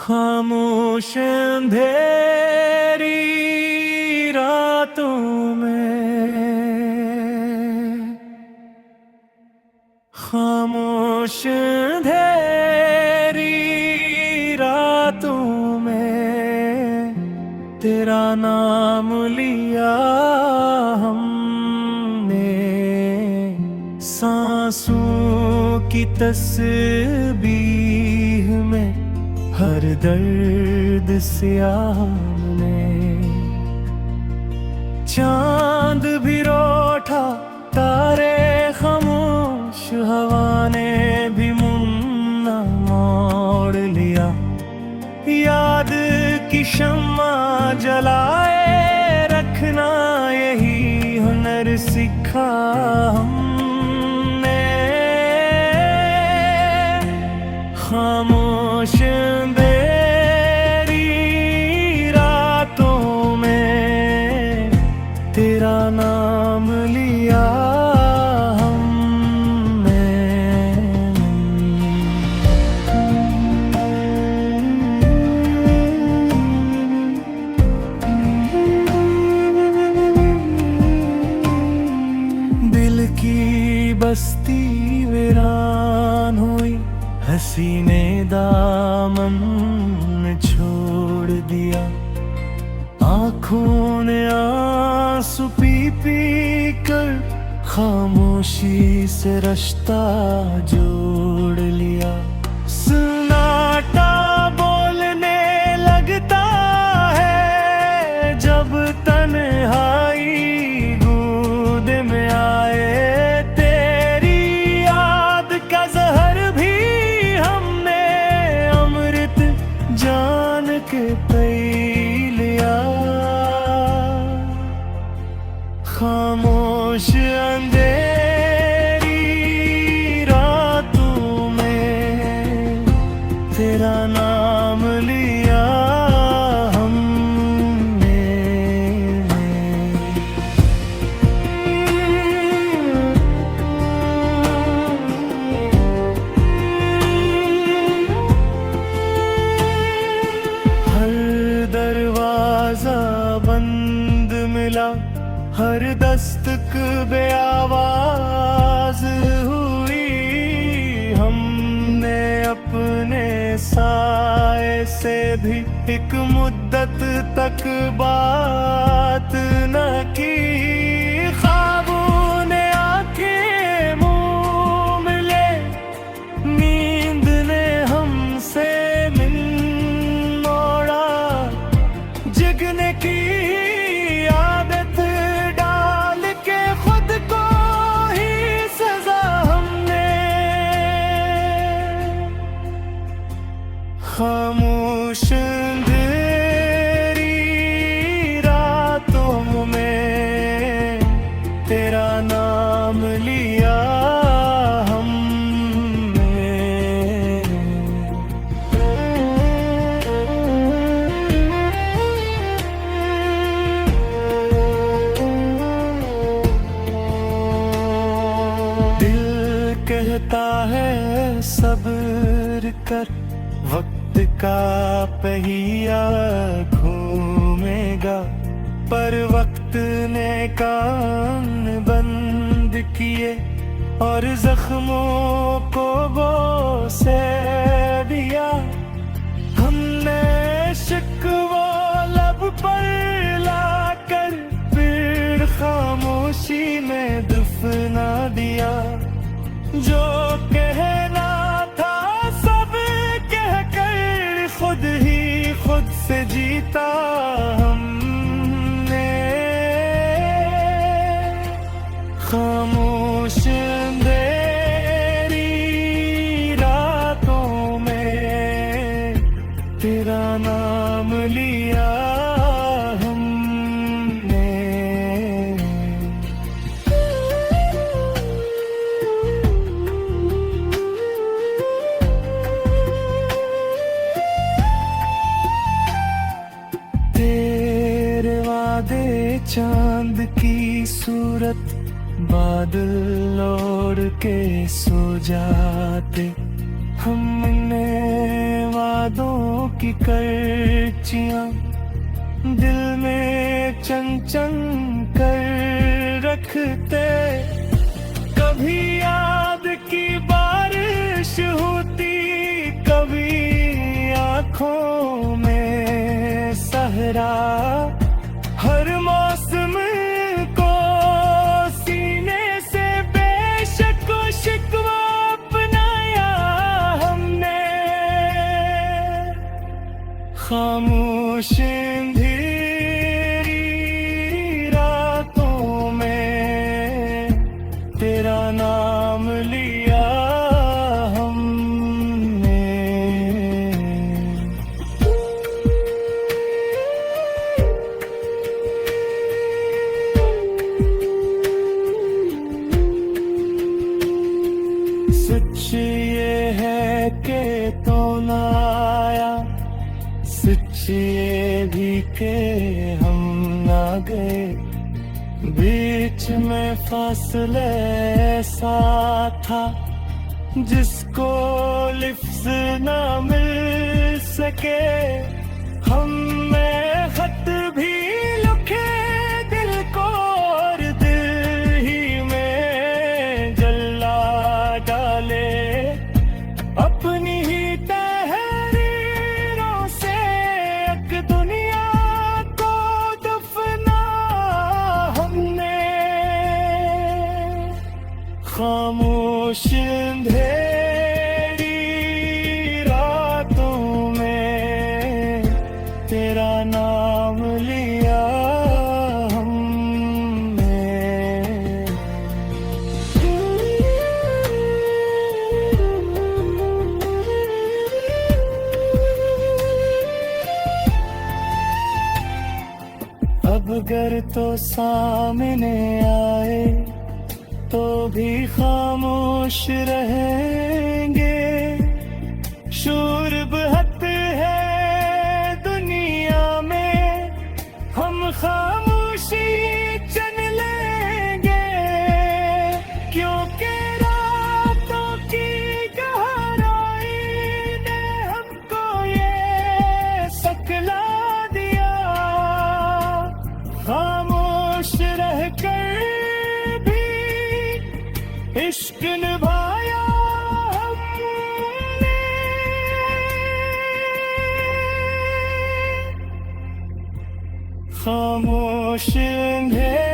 खामोश अंधेरी रातों में, खामोश अंधेरी रातों में तेरा नाम लिया हमने। सांसों की तस्बीह में हर दर्द स्याह ने। चांद भी रोठा, तारे खामोश, हवा ने भी मुन्ना मोड़ लिया। याद की शम्मा जलाए रखना, यही हुनर सीखा हमने। खामोश अंधेरी रातों में तेरा नाम लिया हमने। दिल की बस्ती वीरान हुई, हसीने दामन छोड़ दिया। आँखों ने आंसू पी पी कर खामोशी से रिश्ता जोड़ लिया। सन्नाटा बोलने लगता है जब तन्हाई गोद में आए। तेरी याद का जहर भी जान के पी लिया। खामोश अंधेरी रातों में तेरा नाम लिया हमने। दरवाजा बंद मिला, हर दस्तक बेआवाज हुई। हमने अपने साए से भी एक मुद्दत तक बात न की। ख्वाबों ने आंखें मूंद मिले, नींद ने हमसे जगने की आदत डाल के खुद को ही सजा हमने। खामोश अंधेरी रातों में तेरा नाम लिया कहता है सब्र कर, वक्त का पहिया घूमेगा। पर वक्त ने कान बंद किए और जख्मों को बोसे दिया। हमने शिकवा लब पर लाकर फिर खामोशी में दफना दिया। जो कहना था सब कहकर खुद ही खुद से जीता हमने। खामोश अंधेरी रातों में तेरा नाम लिया चांद की सूरत बादल ओढ़ के सो जाते। हमने वादों की करचियां दिल में चंचन कर रखते। कभी याद की बारिश होती, कभी आंखों में सहरा। हर मौसम को सीने से बेशक शिकवा अपनाया हमने। खामोश अंधेरी रातों में तेरा नाम लिया हमने। सच ये है कि तो ना आया, सच ये भी के हम ना गए। बीच में फासले ऐसा था जिसको लिफ्ज़ ना मिल सके। हम में खत भी लिखे दिल को, और दिल ही में जला डाले। अपनी ही तहरीरों से एक दुनिया को दफना हमने। खामोश अंधेरी रातों में तेरा नाम लिया हमने। अब अगर तो सामने आए तो भी खामोश रहेंगे। शोर बहत है दुनिया में, हम खामोशी चन लेंगे। क्योंकि रातों की गहराई ने हमको ये सकला दिया। खामोश रहकर इश्क निभाया हमने। खामोश अंधेरी